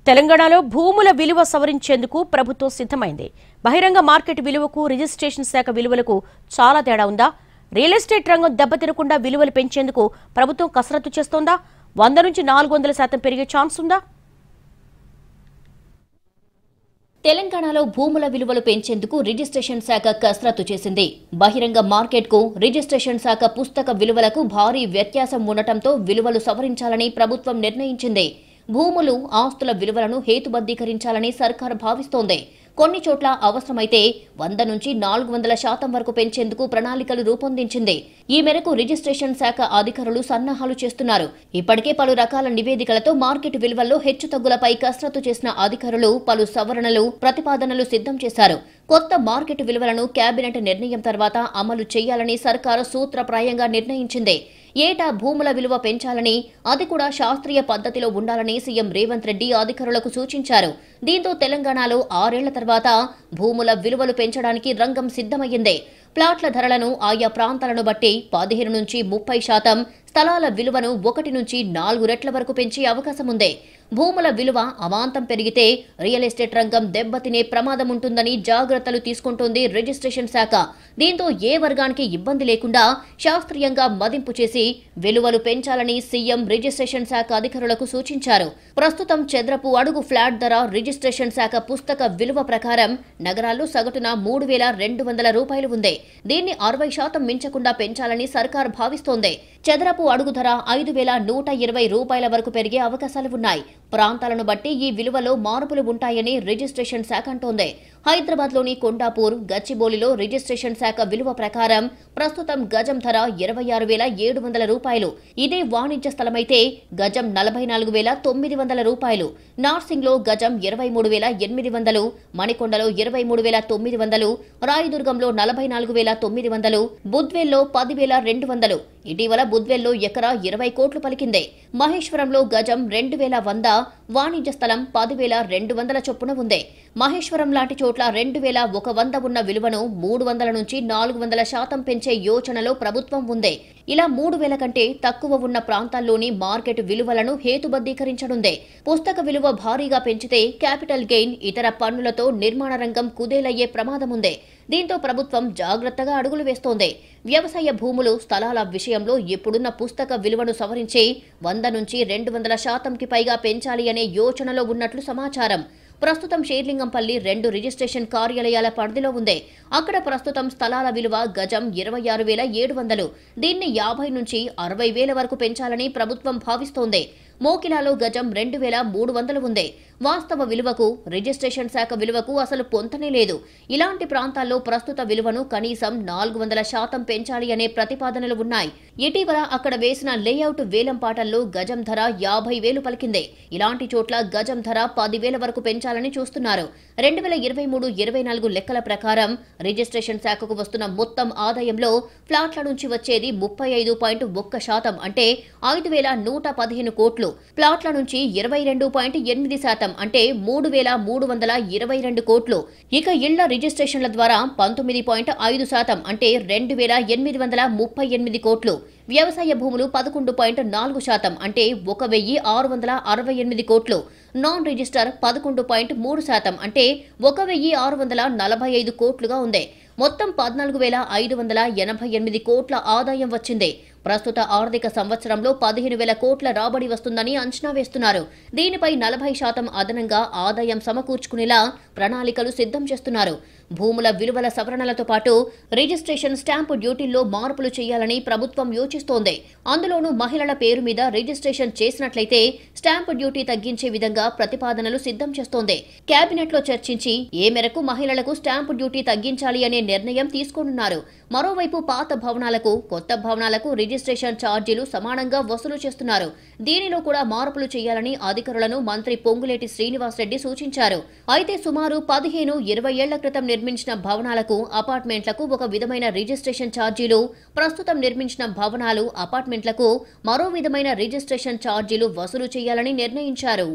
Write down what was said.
తెలంగాణలో భూముల విలువ సవరించేందుకు ప్రభుత్వం సిద్ధమైంది. బహిరంగ మార్కెట్ విలువకు రిజిస్ట్రేషన్ శాఖ విలువలకు చాలా తేడా ఉందా? రియల్ ఎస్టేట్ రంగం దెబ్బతినకుండా విలువలు పెంచేందుకు ప్రభుత్వం కసరత్తు చేస్తోందా? 100 నుంచి 400% పెరిగే ఛాన్స్ ఉందా? తెలంగాణలో భూముల విలువలు పెంచేందుకు రిజిస్ట్రేషన్ శాఖ కసరత్తు చేసింది. బహిరంగ మార్కెట్కు రిజిస్ట్రేషన్ శాఖ పుస్తక విలువలకు భారీ వ్యత్యాసం ఉండటంతో విలువలు సవరించాలని ప్రభుత్వం నిర్ణయించింది. భూములు, ఆస్తుల విలువలను హేతుబద్ధీకరించాలని సర్కారు భావిస్తోంది. కొన్ని చోట్ల అవసరమైతే 100 నుంచి 400% వరకు పెంచేందుకు ప్రణాళికలు రూపొందించింది. ఈ మేరకు రిజిస్ట్రేషన్ శాఖ అధికారులు సన్నాహాలు చేస్తున్నారు. ఇప్పటికే పలు రకాల నివేదికలతో మార్కెట్ విలువల్లో హెచ్చుతగ్గులపై కసరత్తు చేసిన అధికారులు పలు సవరణలు, ప్రతిపాదనలు సిద్ధం చేశారు. కొత్త మార్కెట్ విలువలను కేబినెట్ నిర్ణయం తర్వాత అమలు చేయాలని సర్కారు సూత్రప్రాయంగా నిర్ణయించింది. ఏటా భూముల విలువ పెంచాలని, అది కూడా శాస్త్రీయ పద్ధతిలో ఉండాలని సీఎం రేవంత్ రెడ్డి అధికారులకు సూచించారు. దీంతో తెలంగాణలో 6 ఏళ్ల తర్వాత భూముల విలువలు పెంచడానికి రంగం సిద్ధమయ్యింది. ప్లాట్ల ధరలను ఆయా ప్రాంతాలను బట్టి 15 నుంచి 30%, స్థలాల విలువను 1 నుంచి 4 రెట్ల వరకు పెంచే అవకాశం ఉంది. భూముల విలువ అమాంతం పెరిగితే రియల్ ఎస్టేట్ రంగం దెబ్బతినే ప్రమాదం ఉంటుందని జాగ్రత్తలు తీసుకుంటోంది రిజిస్ట్రేషన్ శాఖ. దీంతో ఏ వర్గానికి ఇబ్బంది లేకుండా శాస్త్రీయంగా మదింపు చేసి విలువలు పెంచాలని సీఎం రిజిస్ట్రేషన్ శాఖ అధికారులకు సూచించారు. ప్రస్తుతం చదరపు అడుగు ఫ్లాట్ ధర రిజిస్ట్రేషన్ శాఖ పుస్తక విలువ ప్రకారం నగరాల్లో సగటున 3,200 రూపాయలు ఉంది. దీన్ని 60% మించకుండా పెంచాలని సర్కారు భావిస్తోంది. చదరపు అడుగు ధర 5,120 రూపాయల వరకు పెరిగే అవకాశాలు ఉన్నాయి. ప్రాంతాలను బట్టి ఈ విలువలో మార్పులు ఉంటాయని రిజిస్ట్రేషన్ శాఖ అంటోంది. హైదరాబాద్లోని కొండాపూర్, గచ్చిబౌలిలో రిజిస్ట్రేషన్ శాఖ విలువ ప్రకారం ప్రస్తుతం గజం ధర 26,700 రూపాయలు. ఇదే వాణిజ్య స్థలమైతే గజం 44,900 రూపాయలు. నార్సింగ్లో గజం 23,800, మణికొండలో 23,900, రాయదుర్గంలో 44,900, బుద్వేల్లో 10,200. ఇటీవల బుద్వేల్లో ఎకరా 20 కోట్లు పలికింది. మహేశ్వరంలో గజం 2,100, వాణిజ్య స్థలం 10,200 చొప్పున ఉంది. మహేశ్వరం లాంటి చోట్ల 2,100 ఉన్న విలువను 300 నుంచి 400% పెంచే యోచనలో ప్రభుత్వం ఉంది. ఇలా 3,000 కంటే తక్కువ ఉన్న ప్రాంతాల్లోని మార్కెట్ విలువలను హేతుబద్ధీకరించనుంది. పుస్తక విలువ భారీగా పెంచితే క్యాపిటల్ గెయిన్, ఇతర పన్నులతో నిర్మాణ రంగం కుదేలయ్యే ప్రమాదం ఉంది. దీంతో ప్రభుత్వం జాగ్రత్తగా అడుగులు వేస్తోంది. వ్యవసాయ భూములు, స్థలాల విషయంలో ఇప్పుడున్న పుస్తక విలువను సవరించి 100 నుంచి 200%కి పైగా పెంచాలి అనే యోచనలో ఉన్నట్లు సమాచారం. ప్రస్తుతం షేర్లింగంపల్లి 2 రిజిస్ట్రేషన్ కార్యాలయాల పరిధిలో ఉంది. అక్కడ ప్రస్తుతం స్థలాల విలువ గజం 26,700. దీన్ని 50 నుంచి 60,000 వరకు పెంచాలని ప్రభుత్వం భావిస్తోంది. మోకిలాలో గజం 2,300 ఉంది. వాస్తవ విలువకు, రిజిస్ట్రేషన్ శాఖ విలువకు అసలు పొంతనే లేదు. ఇలాంటి ప్రాంతాల్లో ప్రస్తుత విలువను కనీసం 400% పెంచాలి అనే ప్రతిపాదనలు ఉన్నాయి. ఇటీవల అక్కడ వేసిన లేఅవుట్ వేలంపాటల్లో గజం ధర 50,000 పలికింది. ఇలాంటి చోట్ల గజం ధర 10,000 వరకు పెంచాలని చూస్తున్నారు. 2023-24 లెక్కల ప్రకారం రిజిస్ట్రేషన్ శాఖకు వస్తున్న మొత్తం ఆదాయంలో ఫ్లాట్ల నుంచి వచ్చేది 35.1%, అంటే 5,115 కోట్లు. ప్లాట్ల నుంచి 22.8%, అంటే 3,322 కోట్లు. ఇక ఇళ్ల రిజిస్ట్రేషన్ల ద్వారా 19.5%, అంటే 2,838 కోట్లు. వ్యవసాయ భూములు 11.4%, అంటే 1,668 కోట్లు. నాన్ రిజిస్టర్ 11.3%, అంటే 1,645 కోట్లుగా ఉంది. మొత్తం 14,588 కోట్ల ఆదాయం వచ్చింది. ప్రస్తుత ఆర్థిక సంవత్సరంలో 15,000 కోట్ల రాబడి వస్తుందని అంచనా వేస్తున్నారు. దీనిపై 40% అదనంగా ఆదాయం సమకూర్చుకునేలా ప్రణాళికలు సిద్ధం చేస్తున్నారు. భూముల విలువల సవరణలతో పాటు రిజిస్ట్రేషన్ స్టాంపు డ్యూటీల్లో మార్పులు చేయాలని ప్రభుత్వం యోచిస్తోంది. అందులోనూ మహిళల పేరు మీద రిజిస్ట్రేషన్ చేసినట్లయితే స్టాంపు డ్యూటీ తగ్గించే విధంగా ప్రతిపాదనలు సిద్ధం చేస్తోంది. కేబినెట్లో చర్చించి ఏ మేరకు మహిళలకు స్టాంపు డ్యూటీ తగ్గించాలి అనే నిర్ణయం తీసుకోనున్నారు. మరోవైపు పాత భవనాలకు, కొత్త భవనాలకు రిజిస్ట్రేషన్ ఛార్జీలు సమానంగా వసూలు చేస్తున్నారు. దీనిలో కూడా మార్పులు చేయాలని అధికారులను మంత్రి పొంగులేటి శ్రీనివాసరెడ్డి సూచించారు. అయితే సుమారు 15-20 ఏళ్ల క్రితం నిర్మించిన భవనాలకు, అపార్ట్మెంట్లకు ఒక విధమైన రిజిస్ట్రేషన్ ఛార్జీలు, ప్రస్తుతం నిర్మించిన భవనాలు, అపార్ట్మెంట్లకు మరో విధమైన రిజిస్ట్రేషన్ ఛార్జీలు వసూలు చేయాలని నిర్ణయించారు.